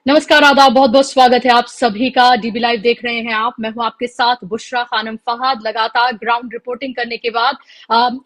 नमस्कार, आदाब, बहुत बहुत स्वागत है आप सभी का। डीबी लाइव देख रहे हैं आप। मैं हूं आपके साथ बुशरा खानम फहाद। लगातार ग्राउंड रिपोर्टिंग करने के बाद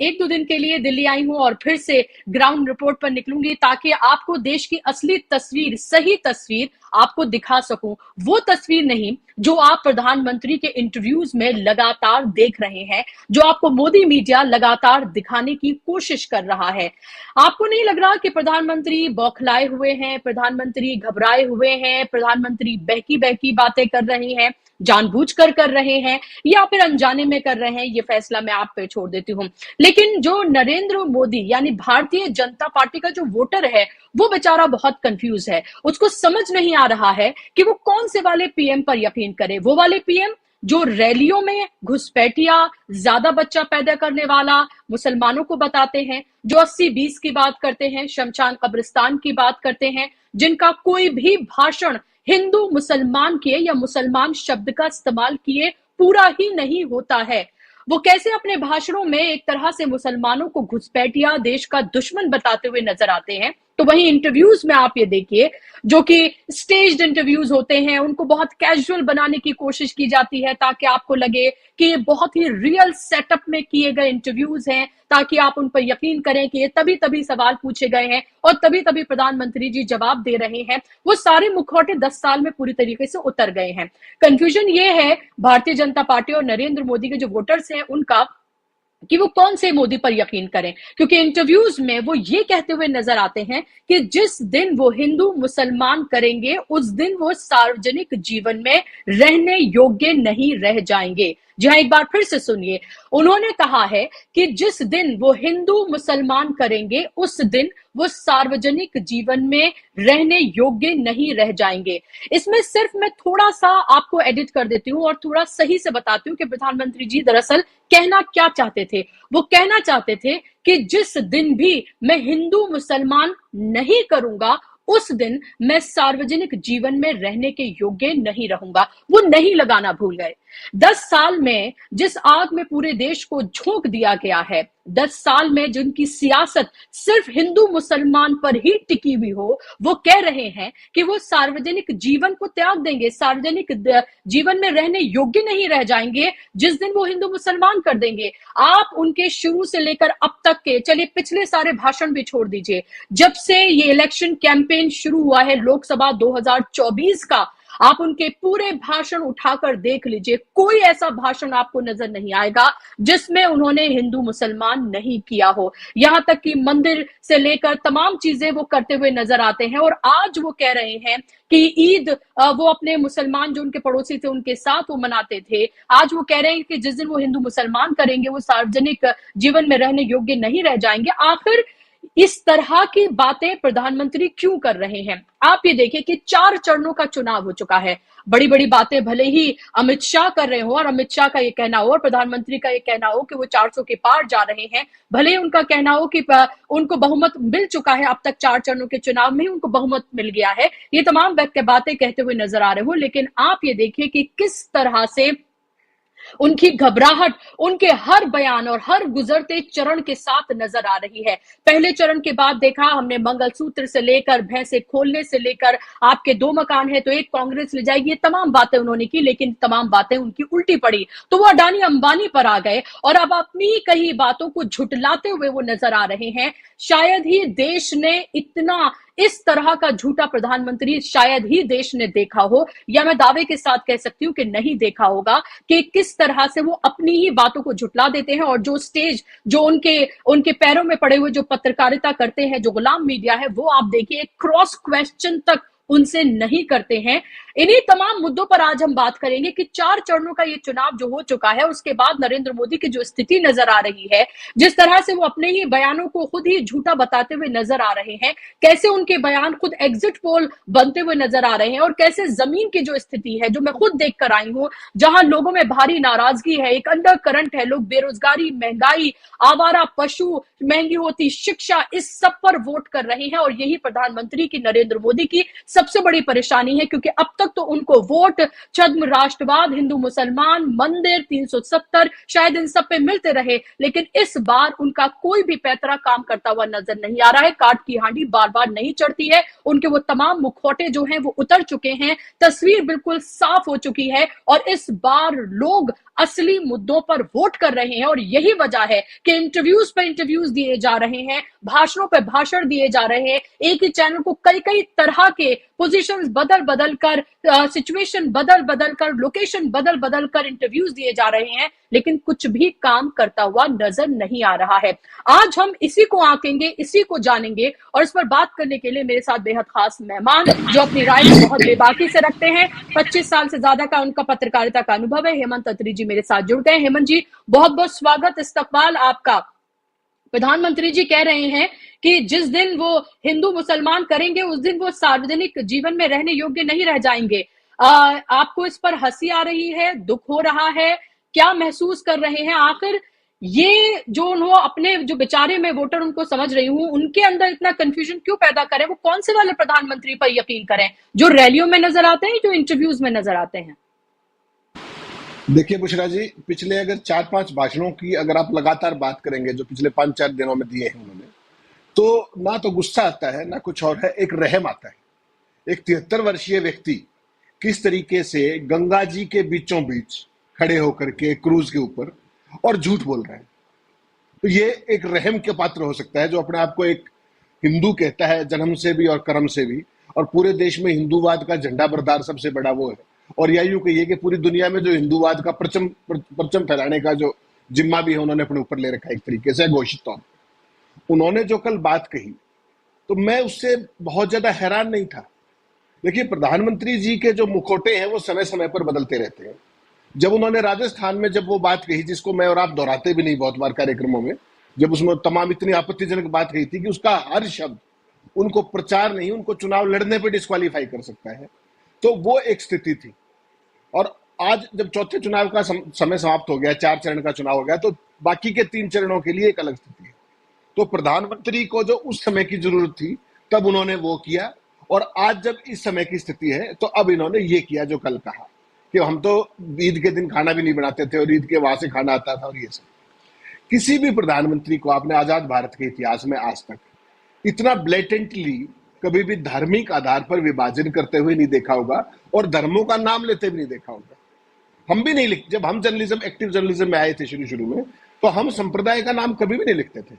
एक दो दिन के लिए दिल्ली आई हूं और फिर से ग्राउंड रिपोर्ट पर निकलूंगी ताकि आपको देश की असली तस्वीर, सही तस्वीर आपको दिखा सकूं। वो तस्वीर नहीं जो आप प्रधानमंत्री के इंटरव्यूज में लगातार देख रहे हैं, जो आपको मोदी मीडिया लगातार दिखाने की कोशिश कर रहा है। आपको नहीं लग रहा कि प्रधानमंत्री बौखलाए हुए हैं, प्रधानमंत्री घबराए हुए हैं, प्रधानमंत्री बहकी बहकी बातें कर रहे हैं, जानबूझकर कर रहे हैं या फिर अनजाने में कर रहे हैं? ये फैसला मैं आप पे छोड़ देती हूं। लेकिन जो नरेंद्र मोदी यानी भारतीय जनता पार्टी का जो वोटर है, वो बेचारा बहुत कंफ्यूज है। उसको समझ नहीं आ रहा है कि वो कौन से वाले पीएम पर यकीन करे। वो वाले पीएम जो रैलियों में घुसपैठिया, ज्यादा बच्चा पैदा करने वाला मुसलमानों को बताते हैं, जो 80-20 की बात करते हैं, शमशान कब्रिस्तान की बात करते हैं, जिनका कोई भी भाषण हिंदू मुसलमान किए या मुसलमान शब्द का इस्तेमाल किए पूरा ही नहीं होता है। वो कैसे अपने भाषणों में एक तरह से मुसलमानों को घुसपैठिया, देश का दुश्मन बताते हुए नजर आते हैं। तो वहीं इंटरव्यूज में आप ये देखिए, जो कि स्टेज्ड इंटरव्यूज होते हैं, उनको बहुत कैजुअल बनाने की कोशिश की जाती है ताकि आपको लगे कि ये बहुत ही रियल सेटअप में किए गए इंटरव्यूज हैं, ताकि आप उन पर यकीन करें कि ये तभी तभी सवाल पूछे गए हैं और तभी तभी प्रधानमंत्री जी जवाब दे रहे हैं। वो सारे मुखौटे 10 साल में पूरी तरीके से उतर गए हैं। कंफ्यूजन ये है भारतीय जनता पार्टी और नरेंद्र मोदी के जो वोटर्स हैं उनका, कि वो कौन से मोदी पर यकीन करें। क्योंकि इंटरव्यूज में वो ये कहते हुए नजर आते हैं कि जिस दिन वो हिंदू मुसलमान करेंगे उस दिन वो सार्वजनिक जीवन में रहने योग्य नहीं रह जाएंगे। जहां एक बार फिर से सुनिए, उन्होंने कहा है कि जिस दिन वो हिंदू मुसलमान करेंगे उस दिन वो सार्वजनिक जीवन में रहने योग्य नहीं रह जाएंगे। इसमें सिर्फ मैं थोड़ा सा आपको एडिट कर देती हूँ और थोड़ा सही से बताती हूँ कि प्रधानमंत्री जी दरअसल कहना क्या चाहते थे। वो कहना चाहते थे कि जिस दिन भी मैं हिंदू मुसलमान नहीं करूंगा उस दिन मैं सार्वजनिक जीवन में रहने के योग्य नहीं रहूंगा। वो नहीं लगाना भूल गए। 10 साल में जिस आग में पूरे देश को झोंक दिया गया है, 10 साल में जिनकी सियासत सिर्फ हिंदू मुसलमान पर ही टिकी हुई हो, वो कह रहे हैं कि वो सार्वजनिक जीवन को त्याग देंगे, सार्वजनिक जीवन में रहने योग्य नहीं रह जाएंगे जिस दिन वो हिंदू मुसलमान कर देंगे। आप उनके शुरू से लेकर अब तक के, चलिए पिछले सारे भाषण भी छोड़ दीजिए, जब से ये इलेक्शन कैंपेन शुरू हुआ है लोकसभा 2024 का, आप उनके पूरे भाषण उठाकर देख लीजिए, कोई ऐसा भाषण आपको नजर नहीं आएगा जिसमें उन्होंने हिंदू मुसलमान नहीं किया हो। यहां तक कि मंदिर से लेकर तमाम चीजें वो करते हुए नजर आते हैं। और आज वो कह रहे हैं कि ईद वो अपने मुसलमान जो उनके पड़ोसी थे उनके साथ वो मनाते थे। आज वो कह रहे हैं कि जिस दिन वो हिंदू मुसलमान करेंगे वो सार्वजनिक जीवन में रहने योग्य नहीं रह जाएंगे। आखिर इस तरह की बातें प्रधानमंत्री क्यों कर रहे हैं? आप ये देखिए कि 4 चरणों का चुनाव हो चुका है। बड़ी बड़ी बातें भले ही अमित शाह कर रहे हो और अमित शाह का ये कहना हो और प्रधानमंत्री का ये कहना हो कि वो 400 के पार जा रहे हैं, भले ही उनका कहना हो कि उनको बहुमत मिल चुका है, अब तक 4 चरणों के चुनाव में ही उनको बहुमत मिल गया है, ये तमाम बातें कहते हुए नजर आ रहे हो। लेकिन आप ये देखिए कि किस तरह से उनकी घबराहट उनके हर बयान और हर गुजरते चरण के साथ नजर आ रही है। पहले चरण के बाद देखा हमने, मंगलसूत्र से लेकर भैंसे खोलने से लेकर आपके 2 मकान है तो एक कांग्रेस ले जाएगी, ये तमाम बातें उन्होंने की, लेकिन तमाम बातें उनकी उल्टी पड़ी तो वो अडानी अंबानी पर आ गए और अब अपनी कई बातों को झुटलाते हुए वो नजर आ रहे हैं। शायद ही देश ने इतना, इस तरह का झूठा प्रधानमंत्री शायद ही देश ने देखा हो, या मैं दावे के साथ कह सकती हूं कि नहीं देखा होगा, कि किस तरह से वो अपनी ही बातों को झुटला देते हैं और जो स्टेज, जो उनके उनके पैरों में पड़े हुए जो पत्रकारिता करते हैं, जो गुलाम मीडिया है, वो आप देखिए क्रॉस क्वेश्चन तक उनसे नहीं करते हैं। इन्हीं तमाम मुद्दों पर आज हम बात करेंगे कि 4 चरणों का ये चुनाव जो हो चुका है, उसके बाद नरेंद्र मोदी की जो स्थिति नजर आ रही है, जिस तरह से वो अपने ही बयानों को खुद ही झूठा बताते हुए नजर आ रहे हैं, कैसे उनके बयान खुद एग्जिट पोल बनते हुए नजर आ रहे हैं और कैसे जमीन की जो स्थिति है, जो मैं खुद देख कर आई हूं, जहां लोगों में भारी नाराजगी है, एक अंडर करंट है, लोग बेरोजगारी, महंगाई, आवारा पशु, महंगी होती शिक्षा, इस सब पर वोट कर रहे हैं। और यही प्रधानमंत्री की, नरेंद्र मोदी की सबसे बड़ी परेशानी है, क्योंकि अब तक तक तो उनको वोट, छद्म राष्ट्रवाद, हिंदू मुसलमान, मंदिर, 370 शायद इन सब पे मिलते रहे, लेकिन इस बार उनका कोई भी पैतरा काम करता हुआ नजर नहीं आ रहा है। काट की हांडी बार बार नहीं चढ़ती है, उनके वो तमाम मुखौटे जो हैं वो उतर चुके हैं, तस्वीर बिल्कुल साफ हो चुकी है और इस बार लोग असली मुद्दों पर वोट कर रहे हैं। और यही वजह है कि इंटरव्यूज पे इंटरव्यूज दिए जा रहे हैं, भाषणों पे भाषण दिए जा रहे हैं, एक ही चैनल को कई कई तरह के पोजीशंस बदल बदल कर, सिचुएशन बदल बदल कर, लोकेशन बदल बदल कर इंटरव्यूज दिए जा रहे हैं, लेकिन कुछ भी काम करता हुआ नजर नहीं आ रहा है। आज हम इसी को आंकेंगे, इसी को जानेंगे और इस पर बात करने के लिए मेरे साथ बेहद खास मेहमान जो अपनी राय को बहुत बेबाकी से रखते हैं। 25 साल से ज्यादा का उनका पत्रकारिता का अनुभव है। हेमंत अत्री जी मेरे साथ जुड़ गए। हेमंत जी, बहुत बहुत स्वागत, इस्तकबाल आपका। प्रधानमंत्री जी कह रहे हैं कि जिस दिन वो हिंदू मुसलमान करेंगे उस दिन वो सार्वजनिक जीवन में रहने योग्य नहीं रह जाएंगे। आपको इस पर हंसी आ रही है, दुख हो रहा है, क्या महसूस कर रहे हैं? आखिर ये जो उन्होंने अपने जो बेचारे में वोटर उनको समझ रही हूं, उनके अंदर इतना कंफ्यूजन क्यों पैदा करें? वो कौन से वाले प्रधानमंत्री पर यकीन करें, जो रैलियों में नजर आते हैं, जो इंटरव्यूज में नजर आते हैं? देखिए बुशरा जी, पिछले अगर 4-5 भाषणों की अगर आप लगातार बात करेंगे जो पिछले 5-4 दिनों में दिए हैं उन्होंने, तो ना तो गुस्सा आता है ना कुछ और है, एक रहम आता है। एक 73 वर्षीय व्यक्ति किस तरीके से गंगा जी के बीचों बीच खड़े होकर के क्रूज के ऊपर और झूठ बोल रहे हैं, तो ये एक रहम के पात्र हो सकता है जो अपने आप को एक हिंदू कहता है जन्म से भी और कर्म से भी, और पूरे देश में हिंदूवाद का झंडा बरदार सबसे बड़ा वो है। और या यूं कहिए कि पूरी दुनिया में जो हिंदूवाद का परचम फैलाने का जो जिम्मा भी है उन्होंने अपने ऊपर ले रखा है एक तरीके से घोषित तौर पर। उन्होंने जो कल बात कही तो मैं उससे बहुत ज्यादा हैरान नहीं था। देखिए, प्रधानमंत्री जी के जो मुखौटे हैं वो समय समय पर बदलते रहते हैं। जब उन्होंने राजस्थान में जब वो बात कही जिसको मैं और आप दोहराते भी नहीं बहुत बार कार्यक्रमों में, जब उसमें तमाम इतनी आपत्तिजनक बात कही थी कि उसका हर शब्द उनको प्रचार नहीं, उनको चुनाव लड़ने पर डिस्क्वालीफाई कर सकता है, तो वो एक स्थिति थी। और आज जब चौथे चुनाव का समय समाप्त हो गया, 4 चरण का चुनाव हो गया, तो बाकी के 3 चरणों के लिए एक अलग स्थिति है। तो प्रधानमंत्री को जो उस समय की जरूरत थी तब उन्होंने वो किया, और आज जब इस समय की स्थिति है तो अब इन्होंने ये किया जो कल कहा कि हम तो ईद के दिन खाना भी नहीं बनाते थे और ईद के वहां से खाना आता था। और ये सब किसी भी प्रधानमंत्री को आपने आजाद भारत के इतिहास में आज तक इतना ब्लेटेंटली कभी भी धार्मिक आधार पर विभाजन करते हुए नहीं देखा होगा और धर्मों का नाम लेते भी नहीं देखा होगा। हम भी नहीं लिखते, जब हम जर्नलिज्म, एक्टिव जर्नलिज्म में आए थे शुरू में, तो हम संप्रदाय का नाम कभी भी नहीं लिखते थे।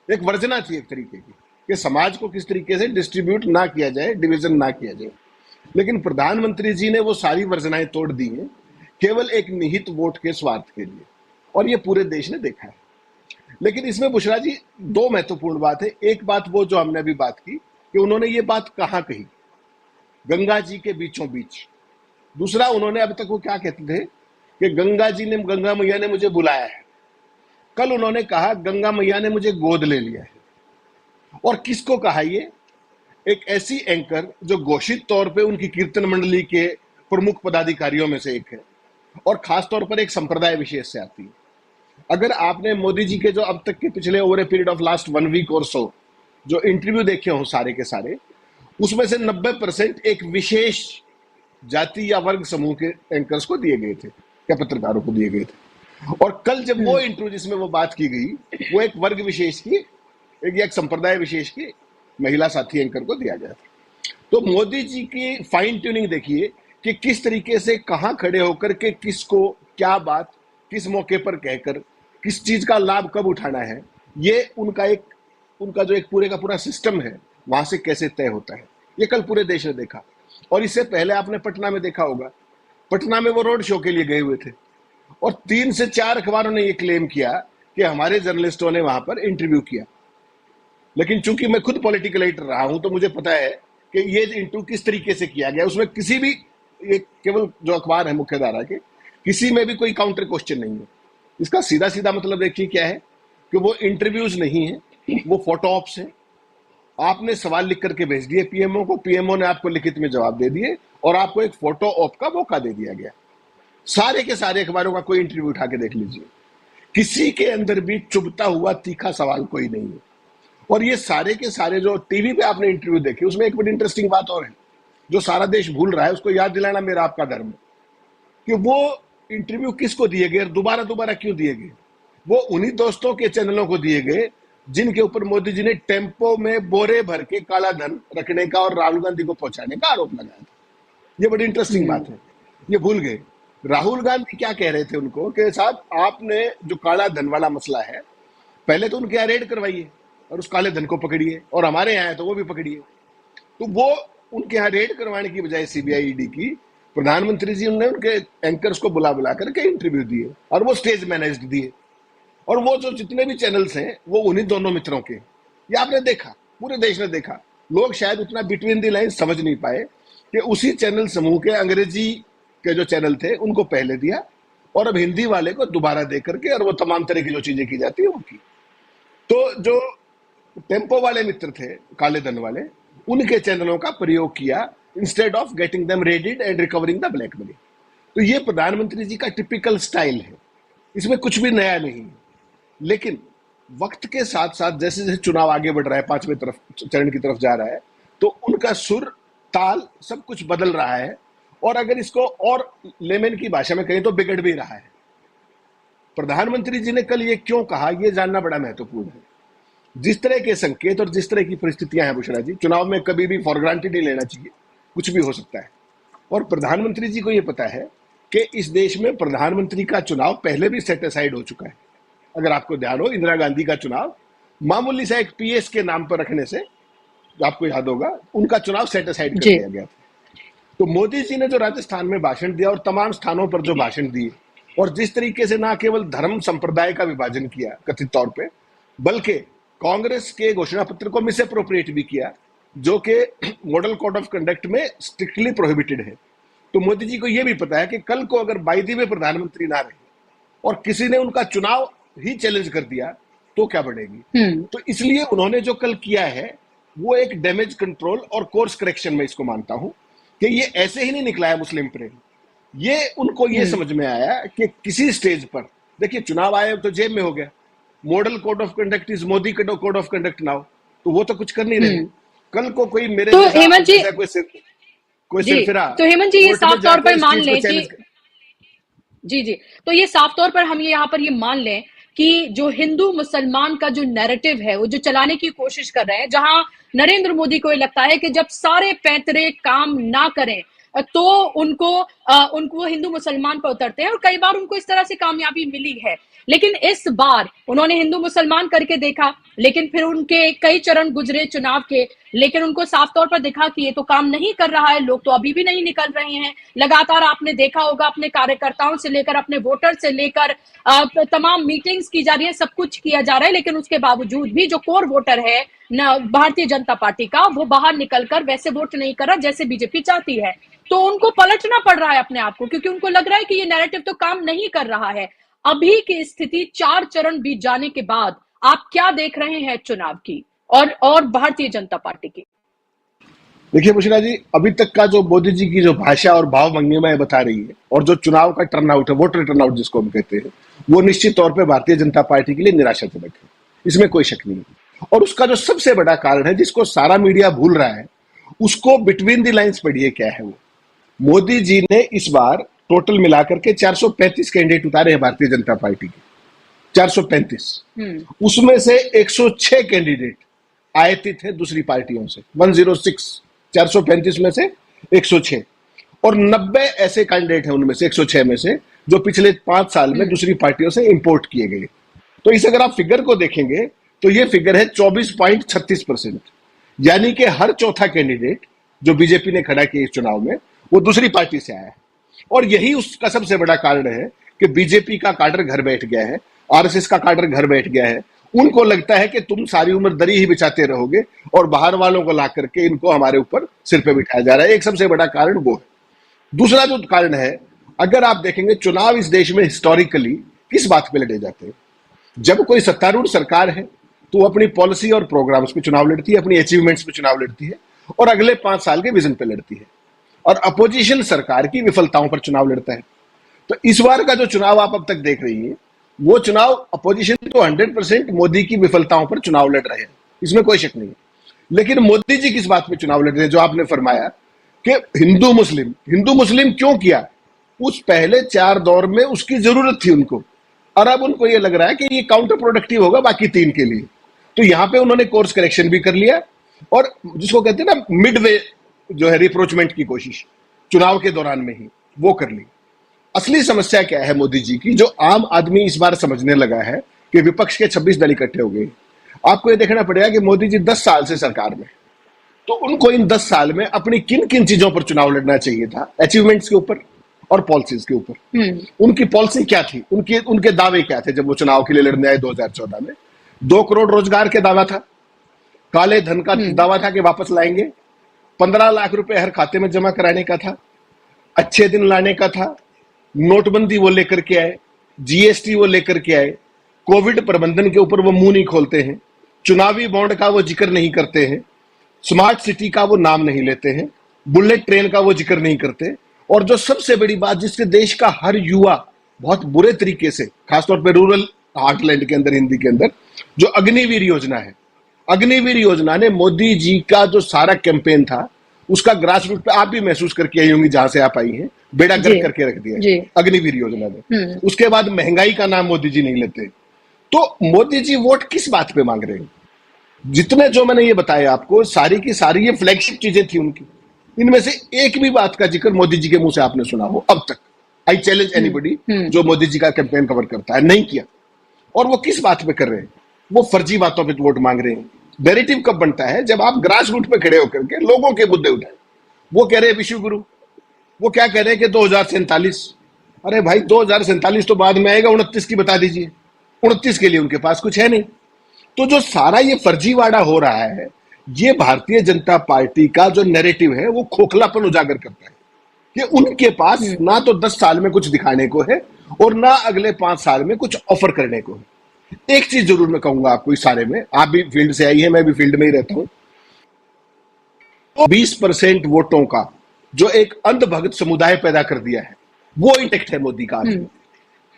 एक वर्जना थी एक तरीके की कि समाज को किस तरीके से डिस्ट्रीब्यूट ना किया जाए, डिवीजन ना किया जाए। लेकिन प्रधानमंत्री जी ने वो सारी वर्जनाएं तोड़ दी हैं केवल एक निहित वोट के स्वार्थ के लिए, और ये पूरे देश ने देखा है। लेकिन इसमें बुशरा जी 2 महत्वपूर्ण बात है। एक बात वो जो हमने अभी बात की कि उन्होंने ये बात कहाँ कही, गंगा जी के बीचों बीच। दूसरा, उन्होंने अब तक वो क्या कहते थे कि गंगा मैया ने मुझे बुलाया है। कल उन्होंने कहा गंगा मैया ने मुझे गोद ले लिया है। और किसको कहा ये? एक ऐसी एंकर जो घोषित तौर पे उनकी कीर्तन मंडली के प्रमुख पदाधिकारियों में से एक है और खास तौर पर एक संप्रदाय विशेष से आती है। अगर आपने मोदी जी के जो अब तक के पिछले over a period of last 1 week और सो जो इंटरव्यू देखे हो सारे के सारे, उसमें से 90% एक विशेष जाति या वर्ग समूह के एंकर्स को दिए गए थे या पत्रकारों को दिए गए थे। और कल जब वो इंटरव्यू जिसमें वो बात की गई वो एक वर्ग विशेष की, एक संप्रदाय विशेष की महिला साथी एंकर को दिया गया था। तो मोदी जी की फाइन ट्यूनिंग देखिए कि किस तरीके से कहां खड़े होकर के किसको क्या बात किस मौके पर कहकर किस चीज का लाभ कब उठाना है, ये उनका जो एक पूरे का पूरा सिस्टम है वहां से कैसे तय होता है, ये कल पूरे देश ने देखा। और इससे पहले आपने पटना में देखा होगा, पटना में वो रोड शो के लिए गए हुए थे और 3 से 4 अखबारों ने ये क्लेम किया कि हमारे जर्नलिस्टों ने वहां पर इंटरव्यू किया। लेकिन चूंकि मैं खुद पॉलिटिकल एडिटर रहा हूं तो मुझे पता है कि ये इंटरव्यू किस तरीके से किया गया। उसमें किसी भी, ये केवल जो अखबार है मुख्य धारा के, किसी में भी कोई काउंटर क्वेश्चन नहीं है। इसका सीधा सीधा मतलब देखिए क्या है कि वो इंटरव्यूज नहीं है, वो फोटो ऑप्स है। आपने सवाल लिख करके भेज दिए पीएमओ को, पीएमओ ने आपको लिखित में जवाब दे दिए और आपको एक फोटो ऑप का मौका दे दिया गया। सारे के सारे अखबारों का कोई इंटरव्यू उठा के देख लीजिए, किसी के अंदर भी चुभता हुआ तीखा सवाल कोई नहीं है। और ये सारे के सारे जो टीवी पे आपने इंटरव्यू देखे, उसमें एक बड़ी इंटरेस्टिंग बात और है जो सारा देश भूल रहा है उसको याद दिलाना मेरा आपका धर्म है कि वो इंटरव्यू किसको दिए गए और दोबारा दोबारा क्यों दिए गए। वो उन्हीं दोस्तों के चैनलों को दिए गए जिनके ऊपर मोदी जी ने टेम्पो में बोरे भर के काला धन रखने का और राहुल गांधी को पहुंचाने का आरोप लगाया था। ये बड़ी इंटरेस्टिंग बात है, ये भूल गए। राहुल गांधी क्या कह रहे थे उनको कि साहब आपने जो काला धन वाला मसला है, पहले तो उनके यहाँ रेड करवाइए और उस काले धन को पकड़िए, और हमारे यहाँ है तो वो भी पकड़िए। तो वो उनके यहाँ रेड करवाने की बजाय सीबीआई ईडी की, प्रधानमंत्री जी ने उनके एंकर्स को बुला बुला करके इंटरव्यू दिए और वो स्टेज मैनेज्ड दिए। और वो जो जितने भी चैनल्स हैं वो उन्हीं दोनों मित्रों के, ये आपने देखा, पूरे देश ने देखा। लोग शायद उतना बिटवीन दी लाइन समझ नहीं पाए कि उसी चैनल समूह के अंग्रेजी के जो चैनल थे उनको पहले दिया और अब हिंदी वाले को दोबारा दे करके, और वो तमाम तरह की जो चीजें की जाती है वो की। तो जो टेम्पो वाले मित्र थे काले धन वाले, उनके चैनलों का प्रयोग किया instead of getting them raided and recovering the black money. तो ये प्रधानमंत्री जी का टिपिकल स्टाइल है, इसमें कुछ भी नया नहीं है। लेकिन वक्त के साथ साथ जैसे जैसे चुनाव आगे बढ़ रहा है, 5वें चरण की तरफ जा रहा है, तो उनका सुर ताल सब कुछ बदल रहा है। और अगर इसको और लेमन की भाषा में कहें तो बिगड़ भी रहा है। प्रधानमंत्री जी ने कल ये क्यों कहा, ये जानना बड़ा महत्वपूर्ण है। जिस तरह के संकेत और जिस तरह की परिस्थितियां हैं बुशरा जी, चुनाव में कभी भी फॉर ग्रांटेड नहीं लेना चाहिए, कुछ भी हो सकता है। और प्रधानमंत्री जी को ये पता है कि इस देश में प्रधानमंत्री का चुनाव पहले भी सेट असाइड हो चुका है। अगर आपको ध्यान हो, इंदिरा गांधी का चुनाव मामूली सा एक पीएस के नाम पर रखने से, जो आपको याद होगा, उनका चुनाव सेट असाइड कर दिया गया था। तो मोदी जी ने जो राजस्थान में भाषण दिया और तमाम स्थानों पर जो भाषण दिए, और जिस तरीके से ना केवल धर्म संप्रदाय का विभाजन किया कथित तौर पे, बल्कि कांग्रेस के घोषणा पत्र को मिस अप्रोप्रिएट भी किया, जो कि मॉडल कोड ऑफ कंडक्ट में स्ट्रिक्टली प्रोहिबिटेड है। तो मोदी जी को यह भी पता है कि कल को अगर बाई दी वे प्रधानमंत्री ना रहे और किसी ने उनका चुनाव ही चैलेंज कर दिया तो क्या बढ़ेगी। तो इसलिए उन्होंने जो कल किया है वो एक डैमेज कंट्रोल और कोर्स करेक्शन में इसको मानता हूं कि ये ऐसे ही नहीं निकला है मुस्लिम प्रेम। ये उनको ये समझ में आया कि किसी स्टेज पर, देखिए चुनाव आए तो जेब में हो गया, model code of conduct is Modi code of conduct now, तो वो तो कुछ कर नहीं रहे। कल को कोई मेरे तो हेमंत जी, कोई सिरफिरा, तो हेमंत जी ये साफ तौर पर मान लें कि जी, तो ये साफ तौर पर हम यहाँ पर ये मान लें कि जो हिंदू मुसलमान का जो नैरेटिव है वो जो चलाने की कोशिश कर रहे हैं, जहां नरेंद्र मोदी को ये लगता है कि जब सारे पैतरे काम ना करें तो उनको हिंदू मुसलमान पर उतरते हैं, और कई बार उनको इस तरह से कामयाबी मिली है। लेकिन इस बार उन्होंने हिंदू मुसलमान करके देखा, लेकिन फिर उनके कई चरण गुजरे चुनाव के, लेकिन उनको साफ तौर पर दिखा कि ये तो काम नहीं कर रहा है, लोग तो अभी भी नहीं निकल रहे हैं। लगातार आपने देखा होगा अपने कार्यकर्ताओं से लेकर अपने वोटर से लेकर तमाम मीटिंग्स की जा रही है, सब कुछ किया जा रहा है, लेकिन उसके बावजूद भी जो कोर वोटर है न भारतीय जनता पार्टी का, वो बाहर निकलकर वैसे वोट नहीं कर रहा जैसे बीजेपी चाहती है। तो उनको पलटना पड़ रहा है अपने आप को, क्योंकि उनको लग रहा है कि ये नैरेटिव तो काम नहीं कर रहा है। अभी की स्थिति 4 चरण बीत जाने के बाद आप क्या देख रहे हैं चुनाव की और भारतीय जनता पार्टी की? देखिए बुशरा जी, अभी तक का जो मोदी जी की जो भाषा और भाव भंगिमा बता रही है, और जो चुनाव का टर्नआउट है, वोटर टर्नआउट जिसको हम कहते हैं, वो निश्चित तौर पे भारतीय जनता पार्टी के लिए निराशाजनक है, इसमें कोई शक नहीं है। और उसका जो सबसे बड़ा कारण है, जिसको सारा मीडिया भूल रहा है, उसको बिटवीन द लाइन्स पढ़िए क्या है वो। मोदी जी ने इस बार टोटल मिलाकर के 435 कैंडिडेट उतारे हैं भारतीय जनता पार्टी के, 435। उसमें से 106 कैंडिडेट आयतित है दूसरी पार्टियों से, 106, 435 में से 106, और 90 ऐसे कैंडिडेट हैं उनमें से 106 में से जो पिछले 5 साल में दूसरी पार्टियों से इंपोर्ट किए गए। तो इस अगर आप फिगर को देखेंगे तो ये फिगर है 24.36%, यानी कि हर चौथा कैंडिडेट जो बीजेपी ने खड़ा किया इस चुनाव में वो दूसरी पार्टी से आया है। और यही उसका सबसे बड़ा कारण है कि बीजेपी का काडर घर बैठ गया है, आरएसएस का काडर घर बैठ गया है। उनको लगता है कि तुम सारी उम्र दरी ही बिछाते रहोगे और बाहर वालों को ला करके इनको हमारे ऊपर सिर पे बिठाया जा रहा है। एक सबसे बड़ा कारण वो है। दूसरा जो कारण है, अगर आप देखेंगे चुनाव इस देश में हिस्टोरिकली किस बात पे लड़े जाते हैं, जब कोई सत्तारूढ़ सरकार है तो वो अपनी पॉलिसी और प्रोग्राम्स पे चुनाव लड़ती है, अपनी अचीवमेंट्स पे चुनाव लड़ती है और अगले 5 साल के विजन पे लड़ती है, और अपोजिशन सरकार की विफलताओं पर चुनाव लड़ता है। तो इस बार का जो चुनाव आप अब तक देख रही है, वो चुनाव अपोजिशन तो 100% मोदी की विफलताओं पर चुनाव लड़ रहे हैं, इसमें कोई शक नहीं है। लेकिन मोदी जी किस बात पे चुनाव लड़ रहे हैं, जो आपने फरमाया कि हिंदू मुस्लिम क्यों किया, उस पहले 4 दौर में उसकी जरूरत थी उनको, और अब उनको ये लग रहा है कि ये काउंटर प्रोडक्टिव होगा बाकी 3 के लिए। तो यहां पे उन्होंने कोर्स करेक्शन भी कर लिया, और जिसको कहते हैं ना मिड वे जो है रिप्रोचमेंट की कोशिश चुनाव के दौरान में ही वो कर ली। असली समस्या क्या है मोदी जी की, जो आम आदमी इस बार समझने लगा है कि विपक्ष के 26 दल इकट्ठे हो गए। आपको ये देखना पड़ेगा कि मोदी जी 10 साल से सरकार में, तो उनको इन 10 साल में अपनी किन किन चीजों पर चुनाव लड़ना चाहिए था, अचीवमेंट्स के ऊपर और पॉलिसीज के ऊपर। उनकी पॉलिसी क्या थी, उनके दावे क्या थे जब वो चुनाव के लिए लड़ने आए 2014 में। 2 करोड़ रोजगार के दावा था, काले धन का दावा था कि वापस लाएंगे, 15 लाख रुपए हर खाते में जमा कराने का था, अच्छे दिन लाने का था, नोटबंदी वो लेकर के आए, जीएसटी वो लेकर के आए, कोविड प्रबंधन के ऊपर वो मुंह नहीं खोलते हैं, चुनावी बॉन्ड का वो जिक्र नहीं करते हैं, स्मार्ट सिटी का वो नाम नहीं लेते हैं, बुलेट ट्रेन का वो जिक्र नहीं करते, और जो सबसे बड़ी बात जिसके देश का हर युवा बहुत बुरे तरीके से, खासतौर पर रूरल हार्टलैंड के अंदर, हिंदी के अंदर, जो अग्निवीर योजना है, अग्निवीर योजना ने मोदी जी का जो सारा कैंपेन था उसका ग्रास रूट पे आप भी महसूस करके आई होंगी जहां से आप आई हैं, बेड़ा गर्क करके रख दिया अग्निवीर योजना ने। उसके बाद महंगाई का नाम मोदी जी नहीं लेते। तो मोदी जी वोट किस बात पे मांग रहे हैं? जितने जो मैंने ये बताया आपको, सारी की सारी ये फ्लैगशिप चीजें थी उनकी, इनमें से एक भी बात का जिक्र मोदी जी के मुंह से आपने सुना हो अब तक? आई चैलेंज एनीबडी जो मोदी जी का कैंपेन कवर करता है, नहीं किया। और वो किस बात पे कर रहे हैं? वो फर्जी बातों पे वोट मांग रहे हैं। नैरेटिव कब बनता है? जब आप ग्रास रूट पे खड़े होकर के लोगों के मुद्दे उठाए। वो कह रहे हैं विश्व गुरु, वो क्या कह रहे हैं कि 2047। अरे भाई 2047 तो बाद में आएगा, 29 की बता दीजिए। 29 के लिए उनके पास कुछ है नहीं। तो जो सारा ये फर्जीवाड़ा हो रहा है, ये भारतीय जनता पार्टी का जो नैरेटिव है वो खोखलापन उजागर करता है कि उनके पास ना तो 10 साल में कुछ दिखाने को है और ना अगले 5 साल में कुछ ऑफर करने को है। एक चीज जरूर मैं कहूंगा आपको इस सारे में, आप भी फील्ड से आई है, मैं भी फील्ड में ही रहता हूं, 20% वोटों का जो एक अंधभक्त समुदाय पैदा कर दिया है वो इंटेक्ट है मोदी का।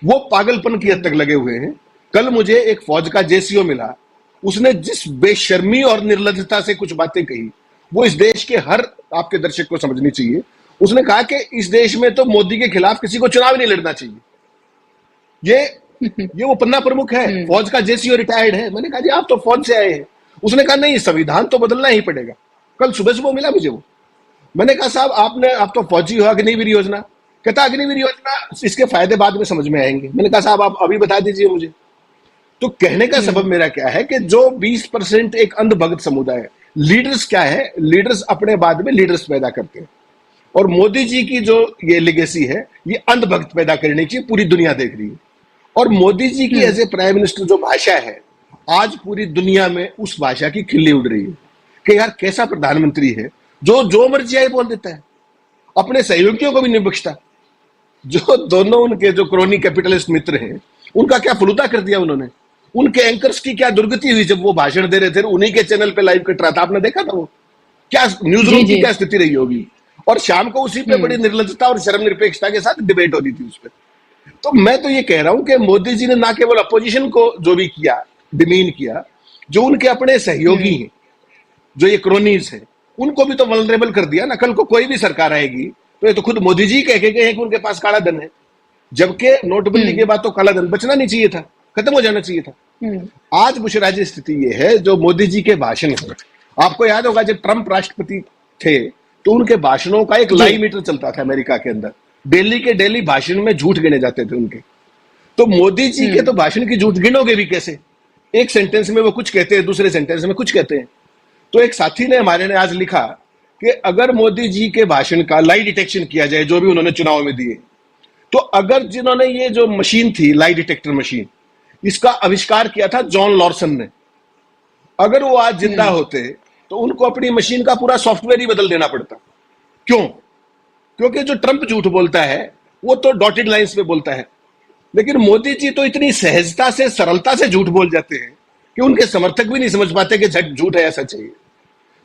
वो पागलपन की हद तक लगे हुए हैं। कल मुझे एक फौज का जेसीओ मिला, उसने जिस बेशर्मी और निर्लज्जता से कुछ बातें कही, वो इस देश के हर आपके दर्शक को समझनी चाहिए। उसने कहा कि इस देश में तो मोदी के खिलाफ किसी को चुनाव नहीं लड़ना चाहिए। ये वो पन्ना प्रमुख है, फौज का जेसीओ रिटायर्ड है। मैंने कहा जी आप तो फौज से आए हैं। उसने कहा नहीं, संविधान तो बदलना ही पड़ेगा। कल सुबह सुबह मिला मुझे वो। मैंने कहा साहब आप तो फौजी हो, अग्निवीर योजना। कहता अग्निवीर योजना, इसके फायदे बाद में समझ में आएंगे। मैंने कहा साहब आप अभी बता दीजिए मुझे। तो कहने का सबब मेरा क्या है कि जो 20% एक अंधभक्त समुदाय है, लीडर्स क्या है, लीडर्स अपने बाद में लीडर्स पैदा करते हैं। और मोदी जी की जो ये लेगेसी है, ये अंधभक्त पैदा करने की पूरी दुनिया देख रही है। और मोदी जी की एज ए प्राइम मिनिस्टर जो भाषा है, आज पूरी दुनिया में उस भाषा की खिल्ली उड़ रही है कि यार कैसा प्रधानमंत्री है जो मर्जी आए बोल देता है, अपने सहयोगियों को भी नहीं बख्शता। जो दोनों उनके जो क्रोनी कैपिटलिस्ट मित्र हैं, उनका क्या फलूदा कर दिया उन्होंने। उनके एंकर्स की क्या दुर्गति हुई जब वो भाषण दे रहे थे, उन्हीं के चैनल पे लाइव कट रहा था, आपने देखा था वो क्या न्यूज रूम की क्या स्थिति रही होगी। और शाम को उसी पे बड़ी निर्लजता और शर्म निरपेक्षता के साथ डिबेट हो रही थी उस पर। तो मैं तो ये कह रहा हूं कि मोदी जी ने ना केवल अपोजिशन को जो भी किया, डिमीन किया, जो उनके अपने सहयोगी हैं, जो ये क्रोनीज हैं, उनको भी तो वल्नरेबल कर दिया ना। कल को कोई भी सरकार आएगी तो ये तो खुद मोदी जी कह के गए हैं कि उनके पास काला धन है, जबकि नोटबंदी के बाद तो काला धन बचना नहीं चाहिए था, खत्म हो जाना चाहिए था। आज बुशरा जी स्थिति ये है, जो मोदी जी के भाषण है, आपको याद होगा जब ट्रंप राष्ट्रपति थे तो उनके भाषणों का एक लाई मीटर चलता था अमेरिका के अंदर। डेली के डेली भाषण में झूठ गिने जाते थे उनके। तो मोदी जी के तो भाषण की झूठ गिनोगे भी कैसे? एक सेंटेंस में वो कुछ कहते हैं, दूसरे सेंटेंस में कुछ कहते हैं। तो एक साथी ने हमारे ने आज लिखा कि अगर मोदी जी के भाषण का लाई डिटेक्शन किया जाए, जो भी उन्होंने चुनाव में दिए, तो अगर जिन्होंने ये जो मशीन थी, लाई डिटेक्टर मशीन, इसका आविष्कार किया था जॉन लॉर्सन ने, अगर वो आज जिंदा होते तो उनको अपनी मशीन का पूरा सॉफ्टवेयर ही बदल देना पड़ता। क्यों? क्योंकि जो ट्रंप झूठ बोलता है वो तो डॉटेड लाइंस पे बोलता है, लेकिन मोदी जी तो इतनी सहजता से, सरलता से झूठ बोल जाते हैं कि उनके समर्थक भी नहीं समझ पाते कि झूठ है या सच है।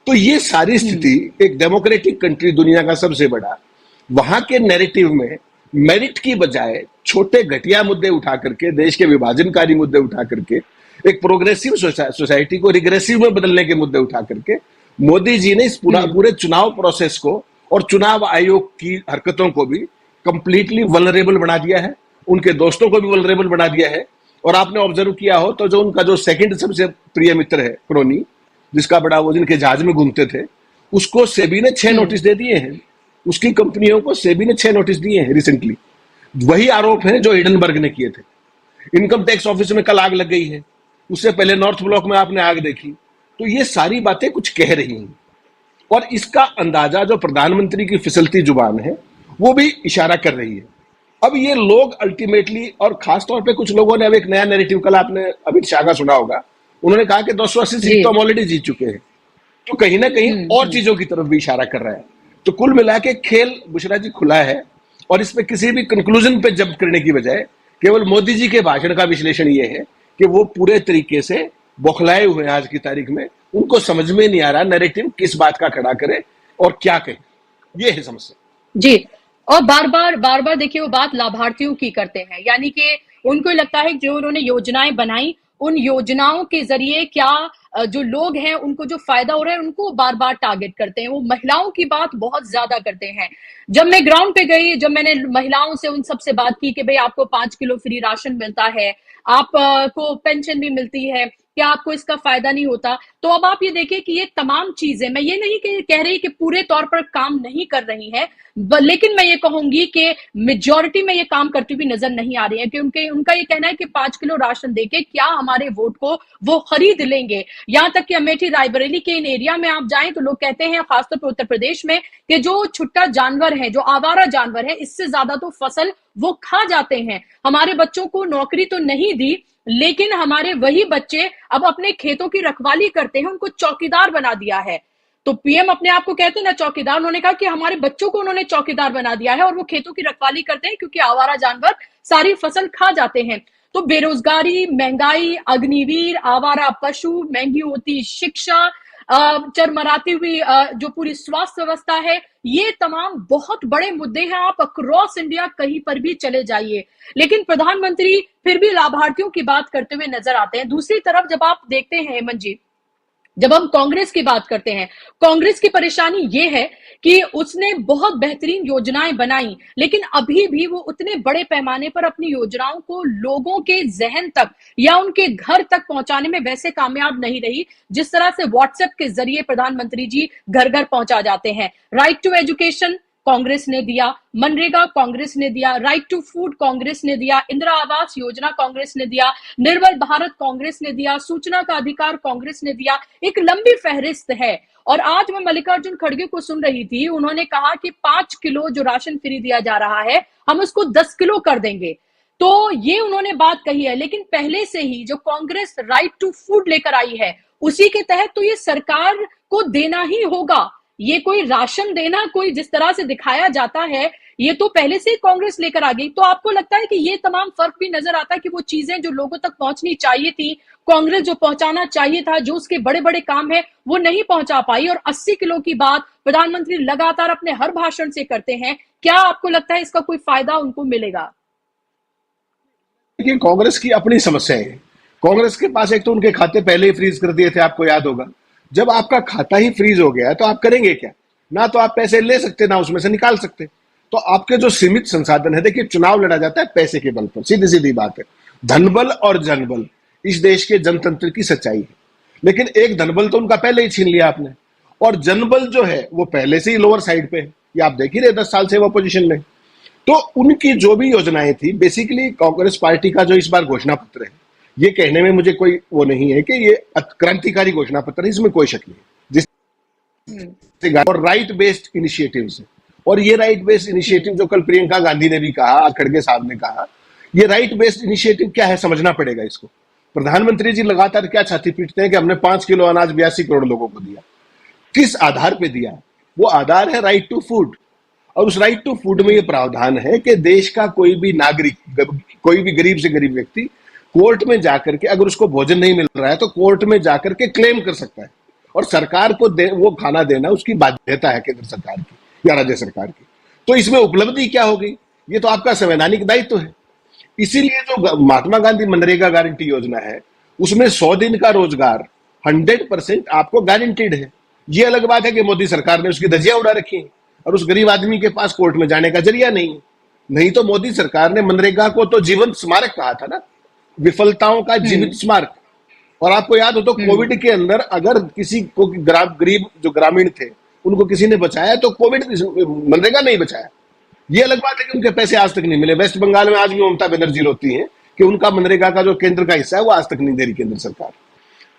तो ये सारी स्थिति एक डेमोक्रेटिक कंट्री, दुनिया का सबसे बड़ा, वहां के नैरेटिव में मेरिट की बजाय छोटे घटिया मुद्दे उठा करके, देश के विभाजनकारी मुद्दे उठा करके, एक प्रोग्रेसिव सोसाइटी को रिग्रेसिव में बदलने के मुद्दे उठा करके मोदी जी ने इस पूरे चुनाव प्रोसेस को और चुनाव आयोग की हरकतों को भी कंप्लीटली वल्नरेबल बना दिया है, उनके दोस्तों को भी वल्नरेबल बना दिया है। और आपने ऑब्जर्व किया हो तो जो उनका जो सेकंड सबसे प्रिय मित्र है क्रोनी, जिसका बड़ा वो जिनके जहाज में घूमते थे, उसको सेबी ने 6 नोटिस दे दिए हैं। उसकी कंपनियों को सेबी ने 6 नोटिस दिए हैं रिसेंटली। वही आरोप है जो हिडनबर्ग ने किए थे। इनकम टैक्स ऑफिस में कल आग लग गई है, उससे पहले नॉर्थ ब्लॉक में आपने आग देखी। तो ये सारी बातें कुछ कह रही हैं और इसका अंदाजा जो प्रधानमंत्री की फिसलती जुबान है वो भी इशारा कर रही है। अब ये लोग अल्टीमेटली, और खासतौर पे कुछ लोगों ने अब एक नया नैरेटिव, कल आपने अमित शाह का सुना होगा, उन्होंने कहा कि 280 सीट तो हम ऑलरेडी जीत चुके हैं। तो कहीं ना कहीं और चीजों की तरफ भी इशारा कर रहा है। तो कुल मिला के खेल बुशरा जी खुला है और इस पे किसी भी कंक्लूजन पे जंप करने की बजाय केवल मोदी जी के भाषण का विश्लेषण ये है कि वो पूरे तरीके से बौखलाए हुए हैं आज की तारीख में। उनको समझ में नहीं आ रहा नैरेटिव किस बात का खड़ा करे और क्या कहे। ये है समस्या जी। और बार बार देखिए वो बात लाभार्थियों की करते हैं, यानी कि उनको लगता है कि जो उन्होंने योजनाएं बनाई, उन योजनाओं के जरिए क्या जो लोग हैं उनको जो फायदा हो रहा है उनको बार बार टारगेट करते हैं। वो महिलाओं की बात बहुत ज्यादा करते हैं। जब मैं ग्राउंड पे गई, जब मैंने महिलाओं से उन सबसे बात की कि भाई आपको 5 किलो फ्री राशन मिलता है, आपको पेंशन भी मिलती है, क्या आपको इसका फायदा नहीं होता? तो अब आप ये देखिए कि ये तमाम चीजें, मैं ये नहीं कह रही कि पूरे तौर पर काम नहीं कर रही है, लेकिन मैं ये कहूंगी कि मेजॉरिटी में ये काम करती हुई नजर नहीं आ रही है। कि उनका ये कहना है कि 5 किलो राशन देके क्या हमारे वोट को वो खरीद लेंगे। यहां तक कि अमेठी रायबरेली के इन एरिया में आप जाएं तो लोग कहते हैं, खासतौर पर उत्तर प्रदेश में, कि जो छुट्टा जानवर है, जो आवारा जानवर है, इससे ज्यादा तो फसल वो खा जाते हैं। हमारे बच्चों को नौकरी तो नहीं दी, लेकिन हमारे वही बच्चे अब अपने खेतों की रखवाली करते हैं, उनको चौकीदार बना दिया है। तो पीएम अपने आप को कहते हैं ना चौकीदार, उन्होंने कहा कि हमारे बच्चों को उन्होंने चौकीदार बना दिया है और वो खेतों की रखवाली करते हैं क्योंकि आवारा जानवर सारी फसल खा जाते हैं। तो बेरोजगारी, महंगाई, अग्निवीर, आवारा पशु, महंगी होती शिक्षा, चरमराती हुई जो पूरी स्वास्थ्य व्यवस्था है, ये तमाम बहुत बड़े मुद्दे हैं। आप अक्रॉस इंडिया कहीं पर भी चले जाइए, लेकिन प्रधानमंत्री फिर भी लाभार्थियों की बात करते हुए नजर आते हैं। दूसरी तरफ जब आप देखते हैं हेमंत जी, जब हम कांग्रेस की बात करते हैं, कांग्रेस की परेशानी ये है कि उसने बहुत बेहतरीन योजनाएं बनाई, लेकिन अभी भी वो उतने बड़े पैमाने पर अपनी योजनाओं को लोगों के जहन तक या उनके घर तक पहुंचाने में वैसे कामयाब नहीं रही जिस तरह से व्हाट्सएप के जरिए प्रधानमंत्री जी घर घर पहुंचा जाते हैं। राइट टू एजुकेशन कांग्रेस ने दिया, मनरेगा कांग्रेस ने दिया, राइट टू फूड कांग्रेस ने दिया, इंदिरा आवास योजना कांग्रेस ने दिया, निर्मल भारत कांग्रेस ने दिया, सूचना का अधिकार कांग्रेस ने दिया। एक लंबी फहरिस्त है। और आज मैं मल्लिकार्जुन खड़गे को सुन रही थी, उन्होंने कहा कि 5 किलो जो राशन फ्री दिया जा रहा है हम उसको 10 किलो कर देंगे। तो ये उन्होंने बात कही है, लेकिन पहले से ही जो कांग्रेस राइट टू फूड लेकर आई है उसी के तहत तो ये सरकार को देना ही होगा। ये कोई राशन देना कोई जिस तरह से दिखाया जाता है, ये तो पहले से ही कांग्रेस लेकर आ गई। तो आपको लगता है कि ये तमाम फर्क भी नजर आता है कि वो चीजें जो लोगों तक पहुंचनी चाहिए थी, कांग्रेस जो पहुंचाना चाहिए था, जो उसके बड़े बड़े काम है वो नहीं पहुंचा पाई। और 80 किलो की बात प्रधानमंत्री लगातार अपने हर भाषण से करते हैं। क्या आपको लगता है इसका कोई फायदा उनको मिलेगा? देखिए, कांग्रेस की अपनी समस्याएं हैं। कांग्रेस के पास एक तो उनके खाते पहले ही फ्रीज कर दिए थे, आपको याद होगा। जब आपका खाता ही फ्रीज हो गया है तो आप करेंगे क्या? ना तो आप पैसे ले सकते, ना उसमें से निकाल सकते। तो आपके जो सीमित संसाधन है, देखिए चुनाव लड़ा जाता है पैसे के बल पर, सीधी सीधी बात है। धनबल और जनबल इस देश के जनतंत्र की सच्चाई है। लेकिन एक धनबल तो उनका पहले ही छीन लिया आपने, और जनबल जो है वो पहले से ही लोअर साइड पे है। ये आप देख ही रहे 10 साल से वो अपोजिशन में। तो उनकी जो भी योजनाएं थी, बेसिकली कांग्रेस पार्टी का जो इस बार घोषणा पत्र है, ये कहने में मुझे कोई वो नहीं है कि ये क्रांतिकारी घोषणा पत्र है, इसमें कोई शक नहीं है। जिस और राइट बेस्ड इनिशिएटिव्स है, और ये राइट बेस्ड इनिशिएटिव जो कल प्रियंका गांधी ने भी कहा, खड़गे साहब ने कहा, ये राइट बेस्ड इनिशिएटिव क्या है समझना पड़ेगा इसको। प्रधानमंत्री जी लगातार क्या छाती पीटते हैं कि हमने 5 किलो अनाज 82 करोड़ लोगों को दिया। किस आधार पे दिया? वो आधार है राइट टू फूड। और उस राइट टू फूड में ये प्रावधान है कि देश का कोई भी नागरिक, कोई भी गरीब से गरीब व्यक्ति कोर्ट में जाकर के, अगर उसको भोजन नहीं मिल रहा है तो कोर्ट में जाकर के क्लेम कर सकता है, और सरकार को वो खाना देना उसकी बाध्यता है केंद्र सरकार की या राज्य सरकार की। तो इसमें उपलब्धि क्या हो गई? ये तो आपका संवैधानिक दायित्व है। इसीलिए जो महात्मा गांधी मनरेगा गारंटी योजना है, उसमें 100 दिन का रोजगार 100% आपको गारंटीड है। ये अलग बात है कि मोदी सरकार ने उसकी धज्जियां उड़ा रखी है। और उस गरीब आदमी के पास कोर्ट में जाने का जरिया नहीं है। नहीं तो मोदी सरकार ने मनरेगा को तो जीवंत स्मारक कहा था ना, विफलताओं का जीवित स्मारक। और आपको याद हो तो कोविड के अंदर अगर किसी को गरीब जो ग्रामीण थे उनको किसी ने बचाया तो कोविड मनरेगा नहीं बचाया। ये अलग बात है कि उनके पैसे आज तक नहीं मिले। वेस्ट बंगाल में आज भी ममता बनर्जी रोती है कि उनका मनरेगा का जो केंद्र का हिस्सा है वो आज तक नहीं दे रही केंद्र सरकार।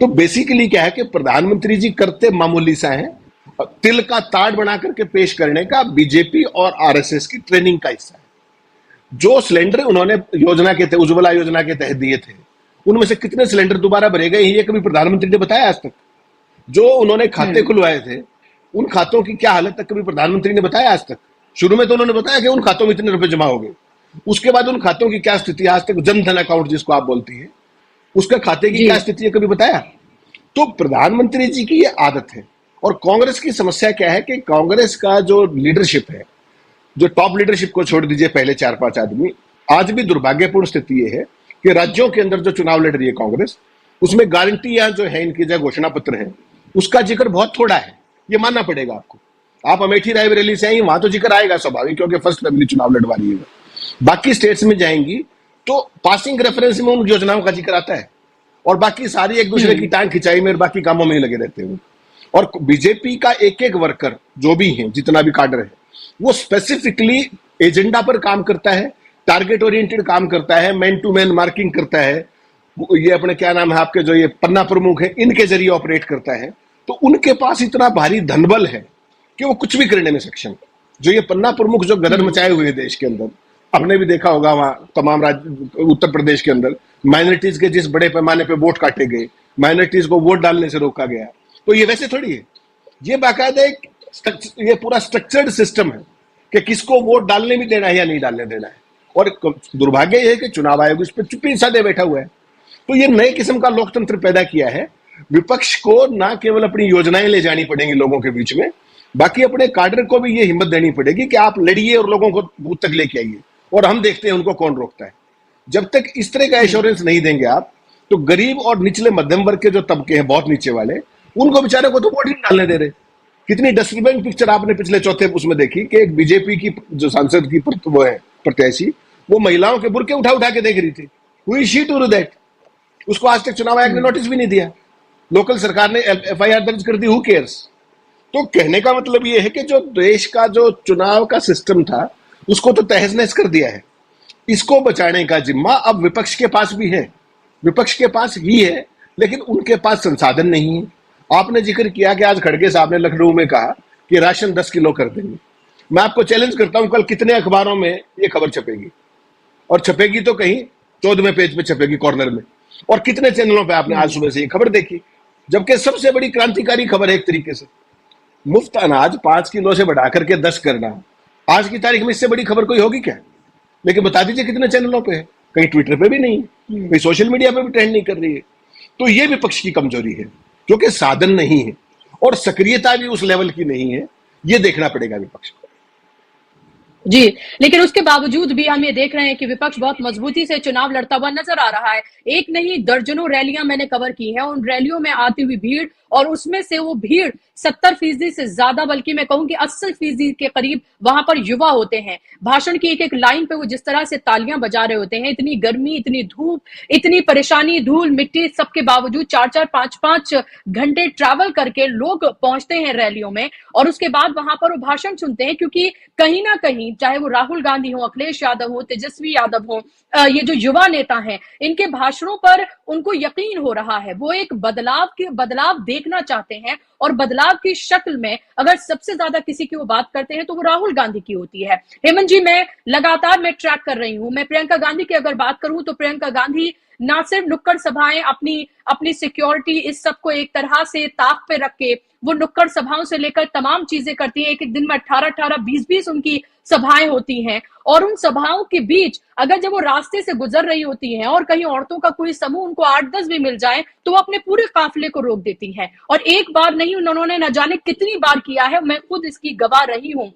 तो बेसिकली क्या है कि प्रधानमंत्री जी करते मामूली सा है, तिल का ताड़ बना करके पेश करने का बीजेपी और आरएसएस की ट्रेनिंग का हिस्सा है। जो सिलेंडर उन्होंने योजना के तहत, उज्ज्वला योजना के तहत दिए थे, उनमें से कितने सिलेंडर दोबारा भरे गए ये कभी प्रधानमंत्री ने बताया आज तक? जो उन्होंने खाते खुलवाए थे उन खातों की क्या हालत तक कभी प्रधानमंत्री ने बताया आज तक? शुरू में तो उन्होंने बताया कि उन खातों में इतने रुपए जमा हो गए, उसके बाद उन खातों की क्या स्थिति आज तक, जनधन अकाउंट जिसको आप बोलती है, उसका खाते की क्या स्थिति है कभी बताया? तो प्रधानमंत्री जी की ये आदत है। और कांग्रेस की समस्या क्या है कि कांग्रेस का जो लीडरशिप है, जो टॉप लीडरशिप को छोड़ दीजिए पहले 4-5 आदमी, आज भी दुर्भाग्यपूर्ण स्थिति ये है कि राज्यों के अंदर जो चुनाव लड़ रही है कांग्रेस, उसमें गारंटियां जो है इनकी जो घोषणा पत्र है उसका जिक्र बहुत थोड़ा है, ये मानना पड़ेगा आपको। आप अमेठी रायबरेली से आई, वहां तो जिक्र आएगा स्वाभाविक, क्योंकि फर्स्ट फैमिली चुनाव लड़वा रही है। बाकी स्टेट्स में जाएंगी तो पासिंग रेफरेंस में उन योजनाओं का जिक्र आता है, और बाकी सारी एक दूसरे की टांग खिंचाई में बाकी कामों में ही लगे रहते हैं। और बीजेपी का एक एक वर्कर जो भी है, जितना भी काडर है, वो स्पेसिफिकली एजेंडा पर काम करता है, टारगेट ओरिएंटेड काम करता है, मैन टू मैन मार्किंग करता है। ये अपने क्या नाम है आपके जो ये पन्ना प्रमुख है, इनके जरिए ऑपरेट करता है। तो उनके पास इतना भारी धनबल है कि वो कुछ भी करने में सक्षम है। जो ये पन्ना प्रमुख जो गदर मचाए हुए हैं देश के अंदर, आपने भी देखा होगा वहां तमाम राज्य, उत्तर प्रदेश के अंदर माइनॉरिटीज के जिस बड़े पैमाने पे वोट काटे गए, माइनॉरिटीज को वोट डालने से रोका गया, तो ये वैसे थोड़ी है। ये बाकायदा एक ये पूरा स्ट्रक्चर्ड सिस्टम है कि किसको वोट डालने भी देना है या नहीं डालने देना है। और दुर्भाग्य यह है कि चुनाव आयोग इस पर चुप्पी साधे बैठा हुआ है। तो ये नए किस्म का लोकतंत्र पैदा किया है। विपक्ष को ना केवल अपनी योजनाएं ले जानी पड़ेंगी लोगों के बीच में, बाकी अपने काडर को भी ये हिम्मत देनी पड़ेगी कि आप लड़िए और लोगों को बूथ तक लेके आइए, और हम देखते हैं उनको कौन रोकता है। जब तक इस तरह का एश्योरेंस नहीं देंगे आप, तो गरीब और निचले मध्यम वर्ग के जो तबके हैं, बहुत नीचे वाले, उनको बेचारे को तो वोट ही डालने दे रहे। कितनी डस्टबिन पिक्चर आपने पिछले चौथे उसमें देखी कि एक बीजेपी की जो सांसद की वो है प्रत्याशी, वो महिलाओं के बुरके उठा उठा के देख रही थी। हुई शी टू डू दैट? उसको आज तक चुनाव आयोग ने नोटिस भी नहीं दिया। लोकल सरकार ने एफआईआर दर्ज कर दी, हु केयर्स? तो कहने का मतलब ये है कि जो देश का जो चुनाव का सिस्टम था उसको तो तहस नहस कर दिया है। इसको बचाने का जिम्मा अब विपक्ष के पास भी है, विपक्ष के पास ही है, लेकिन उनके पास संसाधन नहीं है। आपने जिक्र किया कि आज खड़गे साहब ने लखनऊ में कहा कि राशन 10 किलो कर देंगे। मैं आपको चैलेंज करता हूं, कल कितने अखबारों में ये खबर छपेगी? और छपेगी तो कहीं 14वें पेज पे छपेगी कॉर्नर में। और कितने चैनलों पे आपने आज सुबह से ये खबर देखी? जबकि सबसे बड़ी क्रांतिकारी खबर है एक तरीके से। मुफ्त अनाज 5 किलो से बढ़ाकर के 10 करना, आज की तारीख में इससे बड़ी खबर कोई होगी क्या? लेकिन बता दीजिए कितने चैनलों पे है? कहीं ट्विटर पे भी नहीं है, कहीं सोशल मीडिया पे भी ट्रेंड नहीं कर रही है। तो ये विपक्ष की कमजोरी है, क्योंकि साधन नहीं है और सक्रियता भी उस लेवल की नहीं है। ये देखना पड़ेगा विपक्ष को। जी, लेकिन उसके बावजूद भी हम ये देख रहे हैं कि विपक्ष बहुत मजबूती से चुनाव लड़ता हुआ नजर आ रहा है। एक नहीं दर्जनों रैलियां मैंने कवर की है, उन रैलियों में आती हुई भीड़, और उसमें से वो भीड़ 70% से ज्यादा, बल्कि मैं कहूं कि 80% के करीब वहां पर युवा होते हैं। भाषण की एक एक लाइन पे वो जिस तरह से तालियां बजा रहे होते हैं, इतनी गर्मी, इतनी धूप, इतनी परेशानी, धूल मिट्टी, सबके बावजूद 4-4, 5-5 घंटे ट्रैवल करके लोग पहुंचते हैं रैलियों में, और उसके बाद वहां पर वो भाषण सुनते हैं। क्योंकि कहीं ना कहीं, चाहे वो राहुल गांधी हो, अखिलेश यादव हो, तेजस्वी यादव हो, ये जो युवा नेता हैं, इनके भाषणों पर उनको यकीन हो रहा है। वो एक बदलाव देखना चाहते हैं, और बदलाव की शक्ल में अगर सबसे ज्यादा किसी की वो बात करते हैं तो वो राहुल गांधी की होती है। हेमंत जी, मैं लगातार ट्रैक कर रही हूं। मैं प्रियंका गांधी की अगर बात करूं तो प्रियंका गांधी ना सिर्फ नुक्कड़ सभाएं, अपनी सिक्योरिटी, इस सब को एक तरह से ताक पे रख के वो नुक्कड़ सभाओं से लेकर तमाम चीजें करती है। एक एक दिन में 18-18, 20-20 उनकी सभाएं होती हैं, और उन सभाओं के बीच अगर जब वो रास्ते से गुजर रही होती हैं और कहीं औरतों का कोई समूह उनको 8-10 भी मिल जाए तो वो अपने पूरे काफिले को रोक देती हैं। और एक बार नहीं, उन्होंने न जाने कितनी बार किया है, मैं खुद इसकी गवाह रही हूं।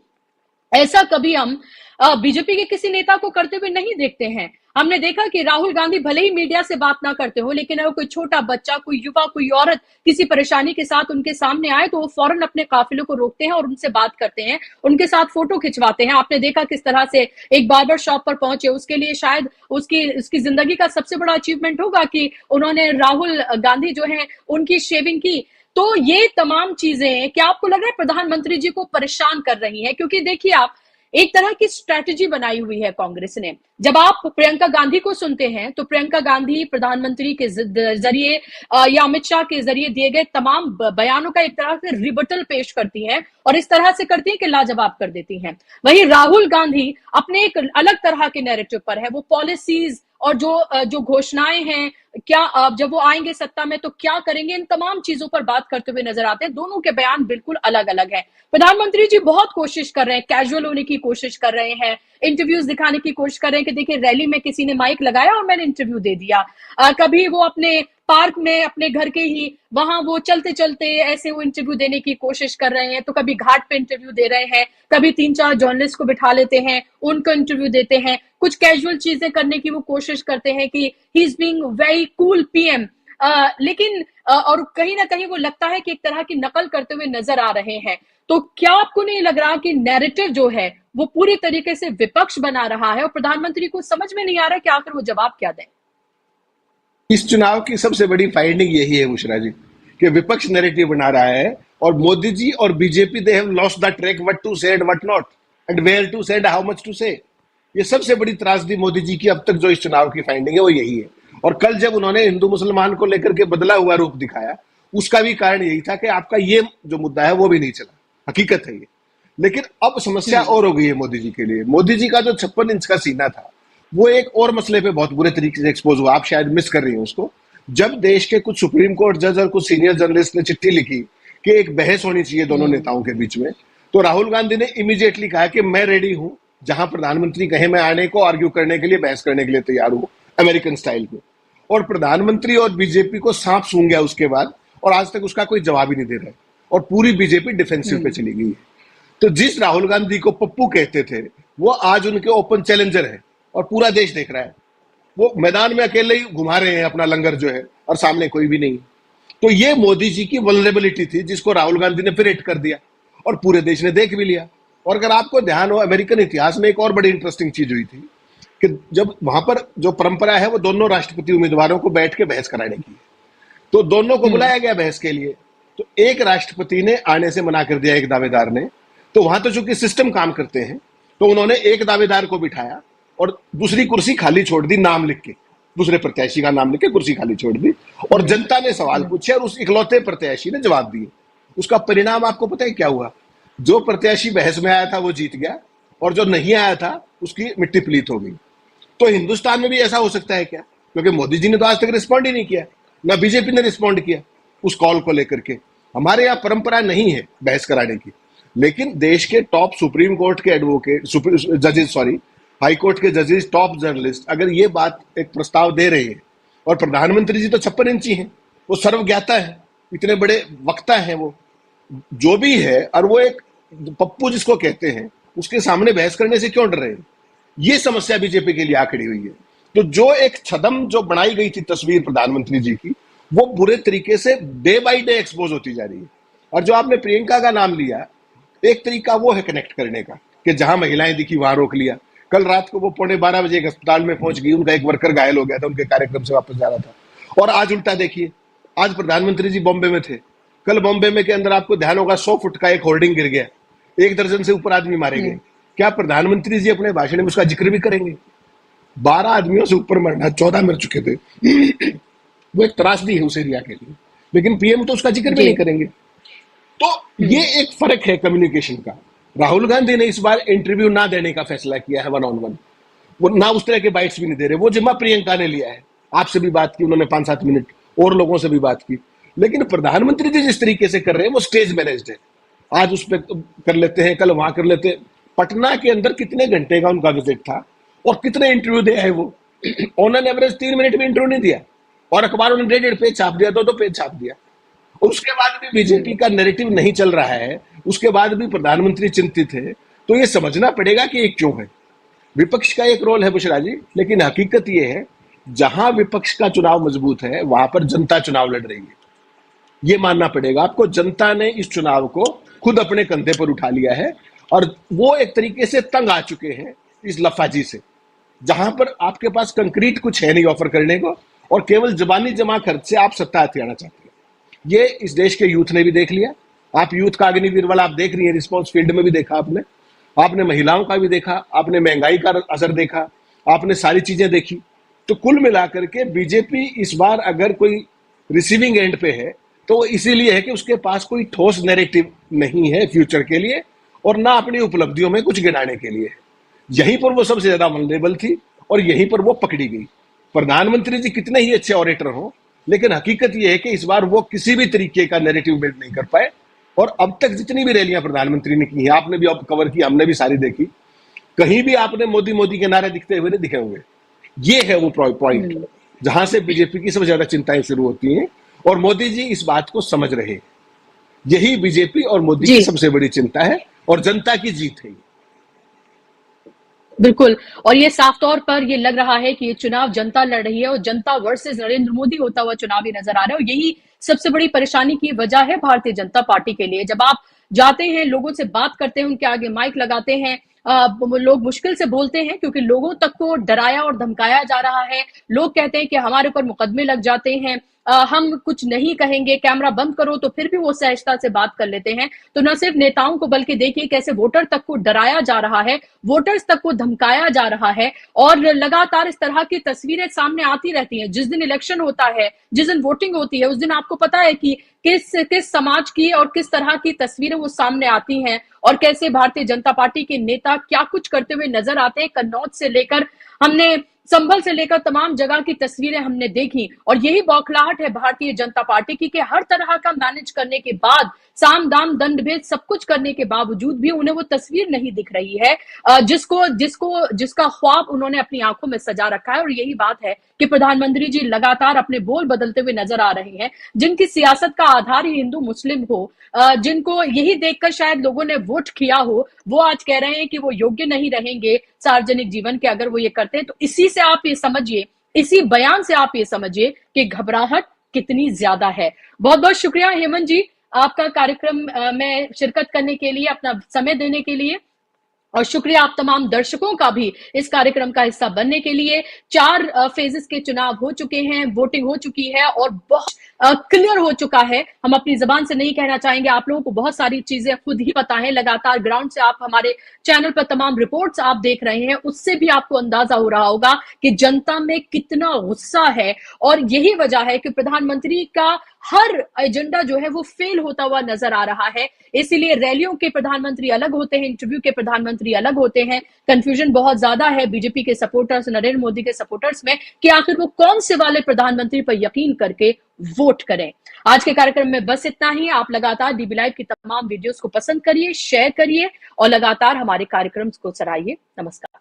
ऐसा कभी हम बीजेपी के किसी नेता को करते हुए नहीं देखते हैं। हमने देखा कि राहुल गांधी भले ही मीडिया से बात ना करते हो, लेकिन अगर कोई छोटा बच्चा, कोई युवा, कोई औरत किसी परेशानी के साथ उनके सामने आए तो वो फौरन अपने काफिले को रोकते हैं और उनसे बात करते हैं, उनके साथ फोटो खिंचवाते हैं। आपने देखा किस तरह से एक बार्बर शॉप पर पहुंचे, उसके लिए शायद उसकी उसकी जिंदगी का सबसे बड़ा अचीवमेंट होगा कि उन्होंने राहुल गांधी जो है उनकी शेविंग की। तो ये तमाम चीजें क्या आपको लग रहा है प्रधानमंत्री जी को परेशान कर रही हैं? क्योंकि देखिए आप, एक तरह की स्ट्रेटजी बनाई हुई है कांग्रेस ने। जब आप प्रियंका गांधी को सुनते हैं तो प्रियंका गांधी प्रधानमंत्री के जरिए या अमित शाह के जरिए दिए गए तमाम बयानों का एक तरह से रिबटल पेश करती हैं और इस तरह से करती है कि लाजवाब कर देती हैं। वहीं राहुल गांधी अपने एक अलग तरह के नैरेटिव पर है। वो पॉलिसीज और जो घोषणाएं हैं, क्या जब वो आएंगे सत्ता में तो क्या करेंगे, इन तमाम चीजों पर बात करते हुए नजर आते हैं। दोनों के बयान बिल्कुल अलग अलग हैं। प्रधानमंत्री जी बहुत कोशिश कर रहे हैं, कैजुअल होने की कोशिश कर रहे हैं, इंटरव्यूज दिखाने की कोशिश कर रहे हैं कि देखिए रैली में किसी ने माइक लगाया और मैंने इंटरव्यू दे दिया। कभी वो अपने पार्क में अपने घर के ही वहां वो चलते चलते ऐसे वो इंटरव्यू देने की कोशिश कर रहे हैं, तो कभी घाट पे इंटरव्यू दे रहे हैं, कभी 3-4 जर्नलिस्ट को बिठा लेते हैं, उनको इंटरव्यू देते हैं, कुछ कैजुअल चीजें करने की वो कोशिश करते हैं कि he is being very cool PM. लेकिन और कहीं ना कहीं वो लगता है कि एक तरह की नकल करते हुए नजर आ रहे हैं। तो क्या आपको नहीं लग रहा कि नैरेटिव जो है वो पूरी तरीके से विपक्ष बना रहा है और प्रधानमंत्री को समझ में नहीं आ रहा कि आखिर वो जवाब क्या दें? इस चुनाव की सबसे बड़ी फाइंडिंग यही है बुशरा जी, कि विपक्ष नैरेटिव बना रहा है और मोदी जी और BJP they have lost the track, what to say and what not, and where to say and how much to say. ये सबसे बड़ी त्रासदी मोदी जी की अब तक जो इस चुनाव की फाइंडिंग है वो यही है। और कल जब उन्होंने हिंदू मुसलमान को लेकर के बदला हुआ रूप दिखाया, उसका भी कारण यही था कि आपका ये जो मुद्दा है वो भी नहीं चला। हकीकत है ये। लेकिन अब समस्या और हो गई है मोदी जी के लिए। मोदी जी का जो 56 इंच का सीना था वो एक और मसले पे बहुत बुरे तरीके से एक्सपोज हुआ। आप शायद मिस कर रही हैं उसको। जब देश के कुछ सुप्रीम कोर्ट जज और कुछ सीनियर जर्नलिस्ट ने चिट्ठी लिखी कि एक बहस होनी चाहिए दोनों नेताओं के बीच में, तो राहुल गांधी ने इमीडिएटली कहा कि मैं रेडी हूं, जहां प्रधानमंत्री कहे मैं आने को, आर्ग्यू करने के लिए, बहस करने के लिए तैयार हूं, अमेरिकन स्टाइल में। और प्रधानमंत्री और बीजेपी को सांप सूंघ गया उसके बाद, और आज तक उसका कोई जवाब ही नहीं दे रहा है और पूरी बीजेपी डिफेंसिव पे चली गई है। तो जिस राहुल गांधी को पप्पू कहते थे वो आज उनके ओपन चैलेंजर है और पूरा देश देख रहा है। वो मैदान में अकेले ही घुमा रहे हैं अपना लंगर जो है और सामने कोई भी नहीं। तो ये मोदी जी की वल्नरेबिलिटी थी जिसको राहुल गांधी ने फिर हिट कर दिया और पूरे देश ने देख भी लिया। और अगर आपको ध्यान हो, अमेरिकन इतिहास में एक और बड़ी इंटरेस्टिंग चीज हुई थी कि जब वहां पर जो परंपरा है वो दोनों राष्ट्रपति उम्मीदवारों को बैठ के बहस कराने की, तो दोनों को बुलाया गया बहस के लिए। तो एक राष्ट्रपति ने आने से मना कर दिया, एक दावेदार ने। तो वहां तो चूंकि सिस्टम काम करते हैं, तो उन्होंने एक दावेदार को बिठाया और दूसरी कुर्सी खाली छोड़ दी, नाम लिख के, दूसरे प्रत्याशी का नाम लिख के कुर्सी खाली छोड़ दी। और जनता ने सवाल पूछे और उस इकलौते प्रत्याशी ने जवाब दिए। उसका परिणाम आपको पता है क्या हुआ? जो प्रत्याशी बहस में आया था वो जीत गया और जो नहीं आया था उसकी मिट्टी पलीत हो गई। तो हिंदुस्तान में भी ऐसा हो सकता है क्या? क्योंकि मोदी जी ने तो आज तक रिस्पॉन्ड ही नहीं किया, ना बीजेपी ने रिस्पॉन्ड किया उस कॉल को लेकर के। हमारे यहाँ परंपरा नहीं है बहस कराने की, लेकिन देश के टॉप सुप्रीम कोर्ट के एडवोकेट, जजेस, सॉरी, हाई कोर्ट के जजेस, टॉप जर्नलिस्ट अगर ये बात एक प्रस्ताव दे रहे हैं, और प्रधानमंत्री जी तो 56 इंची हैं, वो सर्वज्ञाता है, इतने बड़े वक्ता हैं वो, जो भी है, और वो एक पप्पू जिसको कहते हैं उसके सामने बहस करने से क्यों डर रहे हैं? ये समस्या बीजेपी के लिए आ खड़ी हुई है। तो जो एक छदम जो बनाई गई थी तस्वीर प्रधानमंत्री जी की, वो बुरे तरीके से डे बाई डे एक्सपोज होती जा रही है। और जो आपने प्रियंका का नाम लिया, एक तरीका वो है कनेक्ट करने का कि जहां महिलाएं दिखी वहां रोक लिया। कल रात को वो 11:15 बजे एक अस्पताल में पहुंच गई, उनका एक वर्कर घायल हो गया था, उनके कार्यक्रम से वापस जा रहा था। और आज उल्टा देखिए, आज प्रधानमंत्री जी बॉम्बे में थे, कल बॉम्बे में के अंदर आपको ध्यान होगा 100 फुट का एक होर्डिंग गिर गया, 1 दर्जन से ऊपर आदमी मारे गए। क्या प्रधानमंत्री जी अपने भाषण में उसका जिक्र भी करेंगे? 12 आदमियों से ऊपर मरना, 14 मर चुके थे। वो एक त्रासदी है उस एरिया के लिए, लेकिन पीएम तो उसका जिक्र भी नहीं करेंगे। तो ये एक फर्क है कम्युनिकेशन का। राहुल गांधी ने इस बार इंटरव्यू ना देने का फैसला किया है, 1-on-1। वो ना उस तरह के बाइट्स भी नहीं दे रहे। वो जिम्मा प्रियंका ने लिया है, आपसे भी बात की उन्होंने 5-7 मिनट, और लोगों से भी बात की। लेकिन प्रधानमंत्री जी जिस तरीके से कर रहे हैं वो स्टेज मैनेज्ड है। आज उस पर कर लेते हैं, कल वहां कर लेते हैं। पटना के अंदर कितने घंटे का उनका विजिट था और कितने इंटरव्यू दिया है वो? ऑन एन एवरेज 3 मिनट भी इंटरव्यू नहीं दिया, और अखबारों ने 1.5 पेज छाप दिया, 2-2 पेज छाप दिया। और उसके बाद भी बीजेपी का नैरेटिव नहीं चल रहा है, उसके बाद भी प्रधानमंत्री चिंतित है। तो ये समझना पड़ेगा कि ये क्यों है। विपक्ष का एक रोल है बुशरा जी, लेकिन हकीकत ये है जहां विपक्ष का चुनाव मजबूत है वहां पर जनता चुनाव लड़ रही है। ये मानना पड़ेगा आपको, जनता ने इस चुनाव को खुद अपने कंधे पर उठा लिया है और वो एक तरीके से तंग आ चुके हैं इस लफाजी से, जहां पर आपके पास कंक्रीट कुछ है नहीं ऑफर करने को और केवल जबानी जमा खर्च से आप सत्ता हथियाना चाहते हैं। ये इस देश के यूथ ने भी देख लिया। आप यूथ का अग्निवीर वाला आप देख रही है, रिस्पॉन्स फील्ड में भी देखा आपने महिलाओं का भी देखा, आपने महंगाई का असर देखा, आपने सारी चीजें देखी। तो कुल मिलाकर के बीजेपी इस बार अगर कोई रिसीविंग एंड पे है तो वो इसीलिए है कि उसके पास कोई ठोस नैरेटिव नहीं है फ्यूचर के लिए और ना अपनी उपलब्धियों में कुछ गिनाने के लिए। यहीं पर वो सबसे ज्यादा वल्नरेबल थी और यहीं पर वो पकड़ी गई। प्रधानमंत्री जी कितने ही अच्छे ऑरेटर हो, लेकिन हकीकत ये है कि इस बार वो किसी भी तरीके का नैरेटिव बिल्ड नहीं कर पाए। और अब तक जितनी भी रैलियां प्रधानमंत्री ने की हैं, आपने भी अब कवर की, हमने भी सारी देखी, कहीं भी आपने मोदी मोदी के नारे दिखते हुए नहीं दिखे होंगे। ये है वो पॉइंट जहां से बीजेपी की सबसे ज्यादा चिंताएं शुरू होती हैं और मोदी जी इस बात को समझ रहे हैं। यही बीजेपी और मोदी की सबसे बड़ी चिंता है और जनता की जीत है। बिल्कुल, और ये साफ तौर पर ये लग रहा है कि ये चुनाव जनता लड़ रही है और जनता वर्सेस नरेंद्र मोदी होता हुआ चुनाव ही नजर आ रहा है। और यही सबसे बड़ी परेशानी की वजह है भारतीय जनता पार्टी के लिए। जब आप जाते हैं, लोगों से बात करते हैं, उनके आगे माइक लगाते हैं, लोग मुश्किल से बोलते हैं क्योंकि लोगों तक को डराया और धमकाया जा रहा है। लोग कहते हैं कि हमारे ऊपर मुकदमे लग जाते हैं, हम कुछ नहीं कहेंगे, कैमरा बंद करो, तो फिर भी वो सहजता से बात कर लेते हैं। तो न सिर्फ नेताओं को बल्कि देखिए कैसे वोटर तक को डराया जा रहा है, वोटर्स तक को धमकाया जा रहा है और लगातार इस तरह की तस्वीरें सामने आती रहती हैं। जिस दिन इलेक्शन होता है, जिस दिन वोटिंग होती है, उस दिन आपको पता है कि किस समाज की और किस तरह की तस्वीरें वो सामने आती हैं और कैसे भारतीय जनता पार्टी के नेता क्या कुछ करते हुए नजर आते हैं। कन्नौज से लेकर हमने संभल से लेकर तमाम जगह की तस्वीरें हमने देखी और यही बौखलाहट है भारतीय जनता पार्टी की कि हर तरह का मैनेज करने के बाद, साम दाम दंड भेद सब कुछ करने के बावजूद भी उन्हें वो तस्वीर नहीं दिख रही है जिसका ख्वाब उन्होंने अपनी आंखों में सजा रखा है। और यही बात है कि प्रधानमंत्री जी लगातार अपने बोल बदलते हुए नजर आ रहे हैं। जिनकी सियासत का आधार ही हिंदू मुस्लिम हो, जिनको यही देखकर शायद लोगों ने वोट किया हो, वो आज कह रहे हैं कि वो योग्य नहीं रहेंगे सार्वजनिक जीवन के अगर वो ये करते हैं। तो इसी से आप ये समझिए, इसी बयान से आप ये समझिए कि घबराहट कितनी ज्यादा है। बहुत बहुत शुक्रिया हेमंत जी, आपका कार्यक्रम में शिरकत करने के लिए, अपना समय देने के लिए, और शुक्रिया आप तमाम दर्शकों का भी इस कार्यक्रम का हिस्सा बनने के लिए। 4 फेजेस के चुनाव हो चुके हैं, वोटिंग हो चुकी है और बहुत क्लियर हो चुका है। हम अपनी जबान से नहीं कहना चाहेंगे, आप लोगों को बहुत सारी चीजें खुद ही पता है। लगातार ग्राउंड से आप हमारे चैनल पर तमाम रिपोर्ट्स आप देख रहे हैं, उससे भी आपको अंदाजा हो रहा होगा कि जनता में कितना गुस्सा है। और यही वजह है कि प्रधानमंत्री का हर एजेंडा जो है वो फेल होता हुआ नजर आ रहा है। इसीलिए रैलियों के प्रधानमंत्री अलग होते हैं, इंटरव्यू के प्रधानमंत्री अलग होते हैं। कंफ्यूजन बहुत ज्यादा है बीजेपी के सपोर्टर्स, नरेंद्र मोदी के सपोर्टर्स में कि आखिर वो कौन से वाले प्रधानमंत्री पर यकीन करके वोट करें। आज के कार्यक्रम में बस इतना ही। आप लगातार डीबी लाइव की तमाम वीडियोस को पसंद करिए, शेयर करिए और लगातार हमारे कार्यक्रम को सराहिए। नमस्कार।